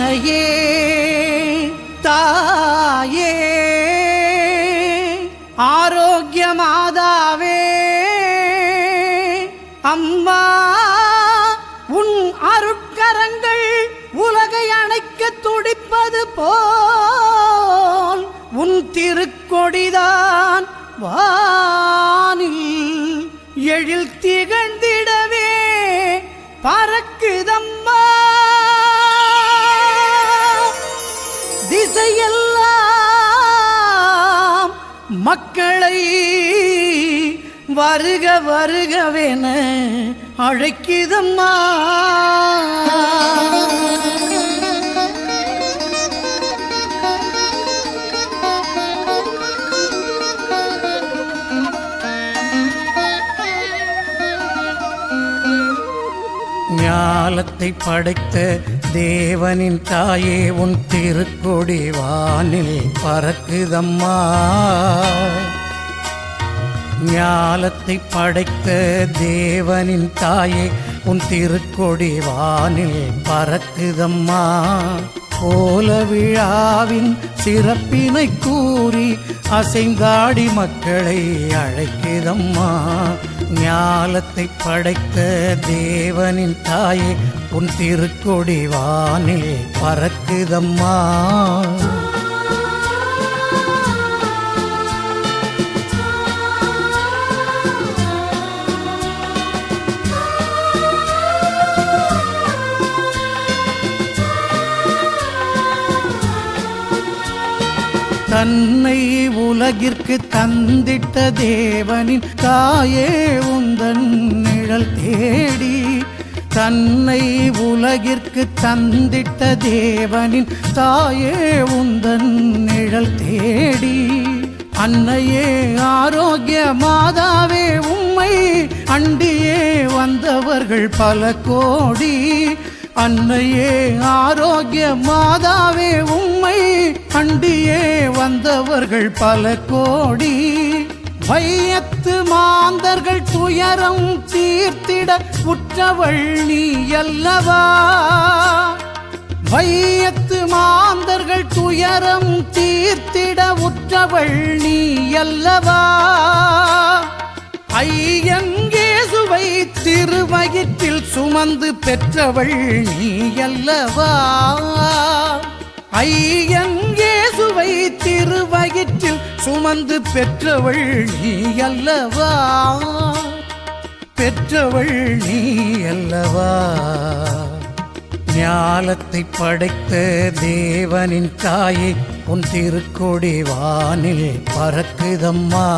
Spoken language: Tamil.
அன்னையே தாயே ஆரோக்கிய மாதாவே அம்மா உன் அருட்கரங்கள் உலகை அணைக்க துடிப்பது போல் உன் திருக்கொடிதான் வானில் எழில் திகழ்ந்திடவே பறக்குதம்மா. திசையெல்லாம் மக்களை வருக வருகவென அழைக்குதம்மா. ஞாலத்தை படைத்த தேவனின் தாயே உன் திருக்கொடி வானில் பறக்குதம்மா. ஞாலத்தை படைத்த தேவனின் தாயே உன் திருக்கொடி வானில் பறக்குதம்மா. கோல விழாவின் சிறப்பினை கூறி அசைந்தாடி மக்களை அழைக்குதம்மா. ஞாலத்தை படைத்த தேவனின் தாயே உன் திருக்கொடி வானில் பறக்குதம்மா. தன்னை உலகிற்கு தந்திட்ட தேவனின் தாயே உந்தன் நிழல் தேடி. தன்னை உலகிற்கு தந்திட்ட தேவனின் தாயே உந்தன் நிழல் தேடி. அன்னையே ஆரோக்கிய மாதாவே உம்மை அண்டியே வந்தவர்கள் பல கோடி. அன்னையே ஆரோக்கிய மாதாவே உம்மை அண்டியே வந்தவர்கள் பல கோடி. வையத்து மாந்தர்கள் துயரம் தீர்த்திட உற்றவள் நீ அல்லவா. வையத்து மாந்தர்கள் துயரம் தீர்த்திட உற்றவள் நீ அல்லவா. ஐயங்கேசுவை திருவயிற்றில் சுமந்து பெற்றவள் நீ அல்லவா. ஐயங்கேசுவை திருவயிற்றில் சுமந்து பெற்றவள் நீ அல்லவா. பெற்றவள் நீ அல்லவா. ஞாலத்தை படைத்த தேவனின் தாயே உன் திருக்கொடி வானில் பறக்குதம்மா.